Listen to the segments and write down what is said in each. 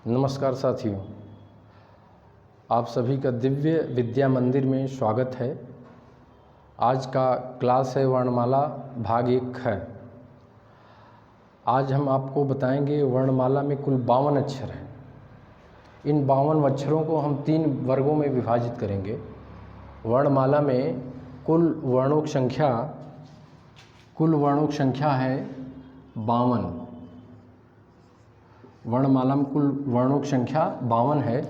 नमस्कार साथियों, आप सभी का दिव्य विद्या मंदिर में स्वागत है। आज का क्लास है वर्णमाला भाग 1 है। आज हम आपको बताएंगे वर्णमाला में कुल 52 अक्षर हैं। इन 52 अक्षरों को हम 3 वर्गों में विभाजित करेंगे। वर्णमाला में कुल वर्णों की संख्या है 52। वर्णमाला में कुल वर्णों की संख्या 52 है।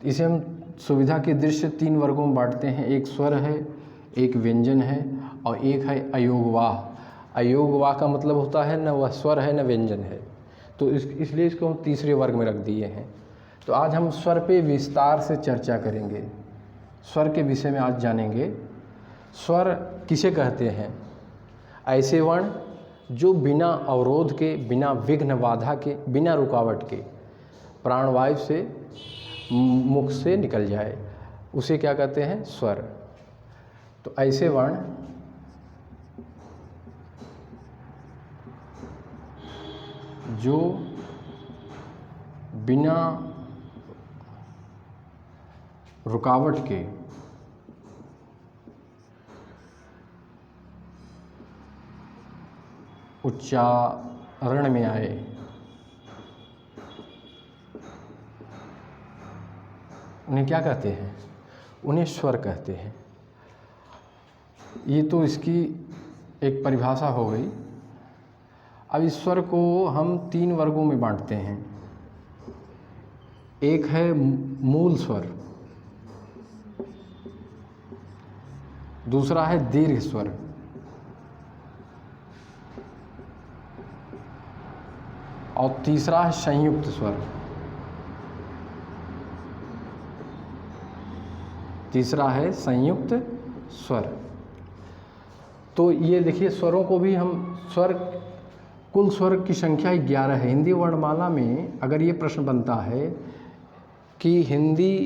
इसे हम सुविधा की दृष्टि से 3 वर्गों में बांटते हैं। एक स्वर है, एक व्यंजन है और एक है अयोगवाह। अयोगवाह का मतलब होता है न वह स्वर है न व्यंजन है, तो इसलिए इसको हम तीसरे वर्ग में रख दिए हैं। तो आज हम स्वर पे विस्तार से चर्चा करेंगे। स्वर के विषय में आज जानेंगे। स्वर किसे कहते हैं? ऐसे वर्ण जो बिना अवरोध के, बिना विघ्न बाधा के, बिना रुकावट के प्राणवायु से मुख से निकल जाए, उसे क्या कहते हैं? स्वर। तो ऐसे वर्ण जो बिना रुकावट के उच्चारण में आए, उन्हें क्या कहते हैं? उन्हें स्वर कहते हैं। ये तो इसकी एक परिभाषा हो गई। अब इस स्वर को हम 3 वर्गों में बांटते हैं। एक है मूल स्वर, दूसरा है दीर्घ स्वर, और तीसरा है संयुक्त स्वर। तीसरा है संयुक्त स्वर। तो ये देखिए, स्वरों को भी हम कुल स्वर की संख्या 11 है। हिंदी वर्णमाला में अगर ये प्रश्न बनता है कि हिंदी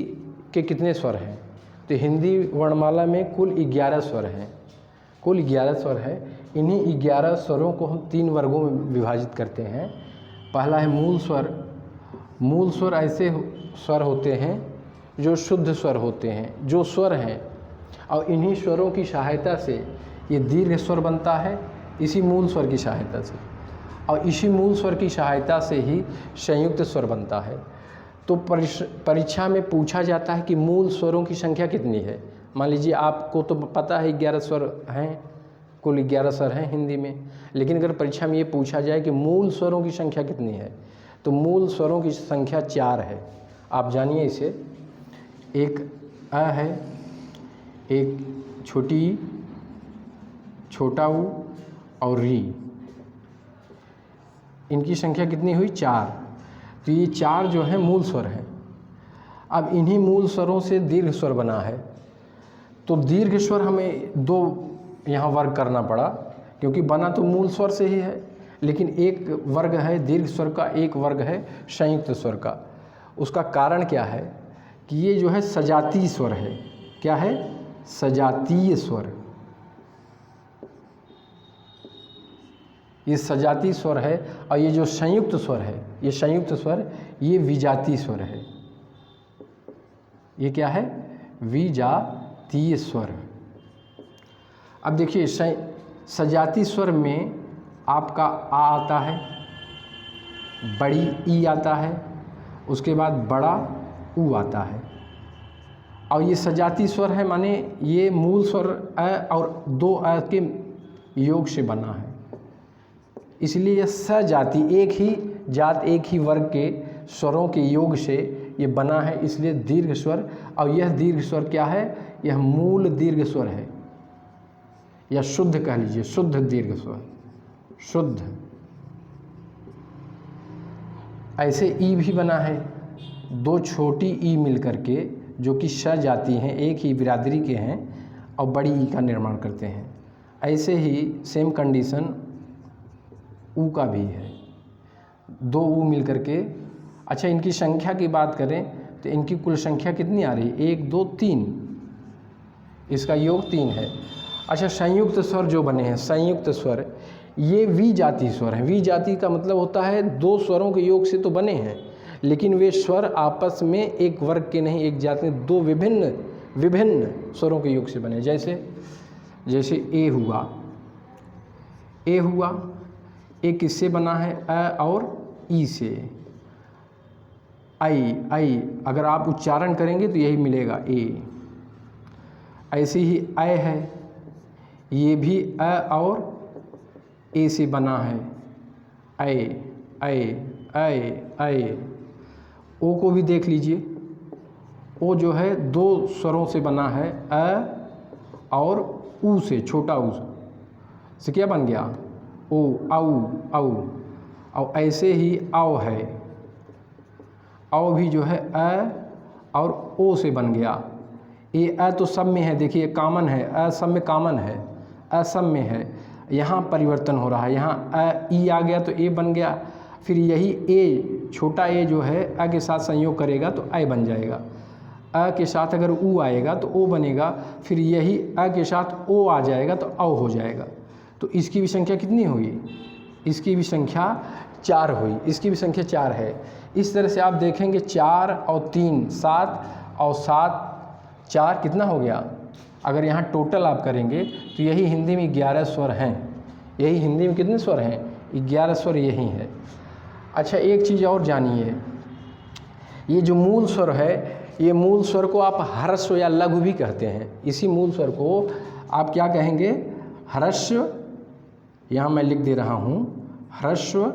के कितने स्वर हैं, तो हिंदी वर्णमाला में कुल 11 स्वर हैं। कुल 11 स्वर है। इन्हीं 11 स्वरों को हम 3 वर्गों में विभाजित करते हैं। पहला है मूल स्वर। मूल स्वर ऐसे स्वर होते हैं जो शुद्ध स्वर होते हैं, जो स्वर हैं, और इन्हीं स्वरों की सहायता से ये दीर्घ स्वर बनता है, इसी मूल स्वर की सहायता से, और इसी मूल स्वर की सहायता से ही संयुक्त स्वर बनता है। तो परीक्षा में पूछा जाता है कि मूल स्वरों की संख्या कितनी है। मान लीजिए आपको तो पता है 11 स्वर हैं, कुल 11 स्वर हैं हिंदी में, लेकिन अगर परीक्षा में ये पूछा जाए कि मूल स्वरों की संख्या कितनी है, तो मूल स्वरों की संख्या 4 है। आप जानिए इसे। एक अ है, एक छोटी ई, छोटा ऊ और री। इनकी संख्या कितनी हुई? 4। तो ये 4 जो है मूल स्वर हैं। अब इन्हीं मूल स्वरों से दीर्घ स्वर बना है। तो दीर्घ स्वर हमें 2 यहाँ वर्ग करना पड़ा, क्योंकि बना तो मूल स्वर से ही है, लेकिन एक वर्ग है दीर्घ स्वर का, एक वर्ग है संयुक्त स्वर का। उसका कारण क्या है कि ये जो है सजातीय स्वर है। क्या है? सजातीय स्वर। ये सजातीय स्वर है। और ये जो संयुक्त स्वर है, ये संयुक्त स्वर, ये विजातीय स्वर है। ये क्या है? विजातीय स्वर। अब देखिए, सजातीय स्वर में आपका आ आता है, बड़ी ई आता है, उसके बाद बड़ा ऊ आता है। और ये सजातीय स्वर है, माने ये मूल स्वर अ और 2 अ के योग से बना है। इसलिए यह सजाति, एक ही जात, एक ही वर्ग के स्वरों के योग से ये बना है, इसलिए दीर्घ स्वर। और यह दीर्घ स्वर क्या है? यह मूल दीर्घ स्वर है, या शुद्ध कह लीजिए, शुद्ध दीर्घ स्वर, शुद्ध। ऐसे ई भी बना है, 2 छोटी ई मिलकर के, जो कि श जाति हैं, एक ही बिरादरी के हैं, और बड़ी ई का निर्माण करते हैं। ऐसे ही सेम कंडीशन ऊ का भी है, 2 ऊ मिलकर के। अच्छा, इनकी संख्या की बात करें तो इनकी कुल संख्या कितनी आ रही है? 1 2 3, इसका योग 3 है। अच्छा, संयुक्त स्वर जो बने हैं, संयुक्त स्वर, ये वी जाति स्वर हैं। वी जाति का मतलब होता है 2 स्वरों के योग से तो बने हैं, लेकिन वे स्वर आपस में एक वर्ग के नहीं, एक जात में दो विभिन्न स्वरों के योग से बने। जैसे ए हुआ, ए किससे बना है? अ और ई से। आई अगर आप उच्चारण करेंगे तो यही मिलेगा ए। ऐसे ही ऐ है, ये भी अ और ए से बना है। ऐ। ओ को भी देख लीजिए, ओ जो है दो स्वरों से बना है, अ और ऊ से, छोटा ऊ से क्या बन गया? ओ, औ। और ऐसे ही औ है, औ भी जो है अ और ओ से बन गया। ये अ तो सब में है, देखिए कॉमन है, अ सब में कॉमन है, अ सब में है। यहाँ परिवर्तन हो रहा है, यहाँ अ ई आ गया तो ए बन गया, फिर यही ए, छोटा ए जो है अ के साथ संयोग करेगा तो ऐ बन जाएगा। अ के साथ अगर ऊ आएगा तो ओ बनेगा, फिर यही अ के साथ ओ आ जाएगा तो औ हो जाएगा। तो इसकी भी संख्या कितनी हुई? इसकी भी संख्या 4 हुई, इसकी भी संख्या 4 है। इस तरह से आप देखेंगे 4 और 3 7 और 7 4 कितना हो गया? अगर यहाँ टोटल आप करेंगे तो यही हिंदी में 11 स्वर हैं। यही हिंदी में कितने स्वर हैं? 11 स्वर यही है। अच्छा, एक चीज़ और जानिए, ये जो मूल स्वर है, ये मूल स्वर को आप ह्रस्व या लघु भी कहते हैं। इसी मूल स्वर को आप क्या कहेंगे? ह्रस्व, यहाँ मैं लिख दे रहा हूँ, ह्रस्व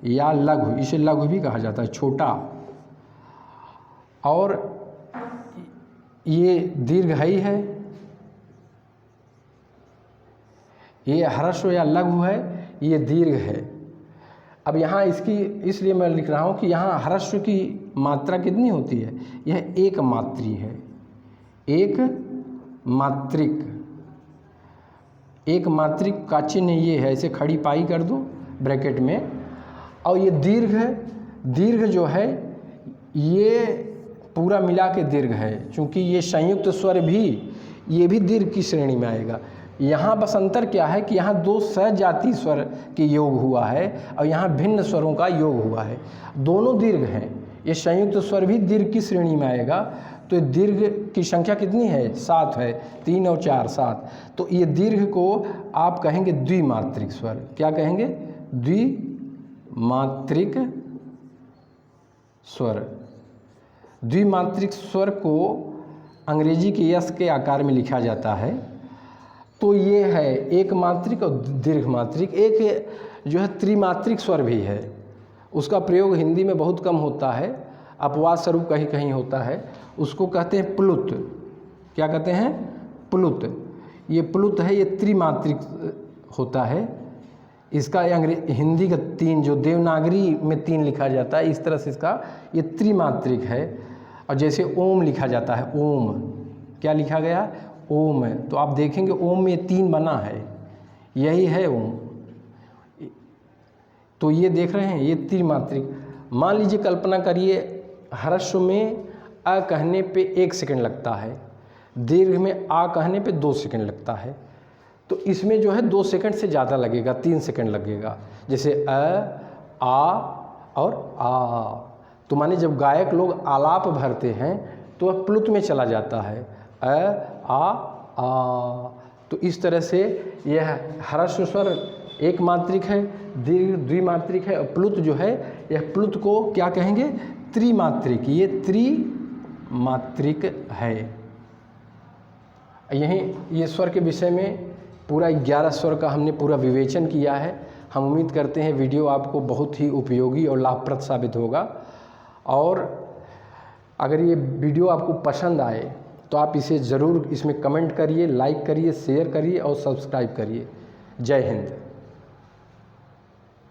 या लघु, इसे लघु भी कहा जाता है, छोटा। और ये दीर्घई है, ये ह्रस्व या लघु है, ये दीर्घ है। अब यहाँ इसकी इसलिए मैं लिख रहा हूँ कि यहाँ ह्रस्व की मात्रा कितनी होती है? यह एक मात्री है, एक मात्रिक का चिन्ह ये है, ऐसे खड़ी पाई कर दो ब्रैकेट में। और ये दीर्घ जो है ये पूरा मिला के दीर्घ है, क्योंकि ये संयुक्त स्वर भी, ये भी दीर्घ की श्रेणी में आएगा। यहाँ बस अंतर क्या है कि यहाँ 2 सजातीय स्वर के योग हुआ है और यहाँ भिन्न स्वरों का योग हुआ है, दोनों दीर्घ हैं। ये संयुक्त स्वर भी दीर्घ की श्रेणी में आएगा। तो दीर्घ की संख्या कितनी है? 7 है, 3 और 4 7। तो ये दीर्घ को आप कहेंगे द्विमात्रिक स्वर। क्या कहेंगे? द्विमात्रिक स्वर। द्विमात्रिक स्वर को अंग्रेजी के यस के आकार में लिखा जाता है। तो ये है एक मात्रिक और दीर्घ मात्रिक। एक जो है त्रिमात्रिक स्वर भी है, उसका प्रयोग हिंदी में बहुत कम होता है, अपवाद स्वरूप कहीं कहीं होता है। उसको कहते हैं प्लुत। क्या कहते हैं? प्लुत। ये प्लुत है, ये त्रिमात्रिक होता है। इसका हिंदी का 3 जो देवनागरी में 3 लिखा जाता है, इस तरह से इसका ये त्रिमात्रिक है। और जैसे ओम लिखा जाता है, ओम क्या लिखा गया? ओम है। तो आप देखेंगे ओम में 3 बना है, यही है ओम। तो ये देख रहे हैं, ये त्रिमात्रिक। मान लीजिए, कल्पना करिए, ह्रस्व में अ कहने पे 1 सेकंड लगता है, दीर्घ में आ कहने पे 2 सेकंड लगता है। तो इसमें जो है 2 सेकंड से ज़्यादा लगेगा, 3 सेकंड लगेगा। जैसे अ, आ और आ। तो माने जब गायक लोग आलाप भरते हैं तो वह प्लुत में चला जाता है, अ आ। तो इस तरह से यह ह्रस्व स्वर एक मात्रिक है, दीर्घ द्विमात्रिक है, और प्लुत जो है, यह प्लुत को क्या कहेंगे? त्रिमात्रिक। ये त्रिमात्रिक है। यहीं ये स्वर के विषय में पूरा 11 स्वर का हमने पूरा विवेचन किया है। हम उम्मीद करते हैं वीडियो आपको बहुत ही उपयोगी और लाभप्रद साबित होगा। और अगर ये वीडियो आपको पसंद आए तो आप इसे ज़रूर इसमें कमेंट करिए, लाइक करिए, शेयर करिए और सब्सक्राइब करिए। जय हिंद।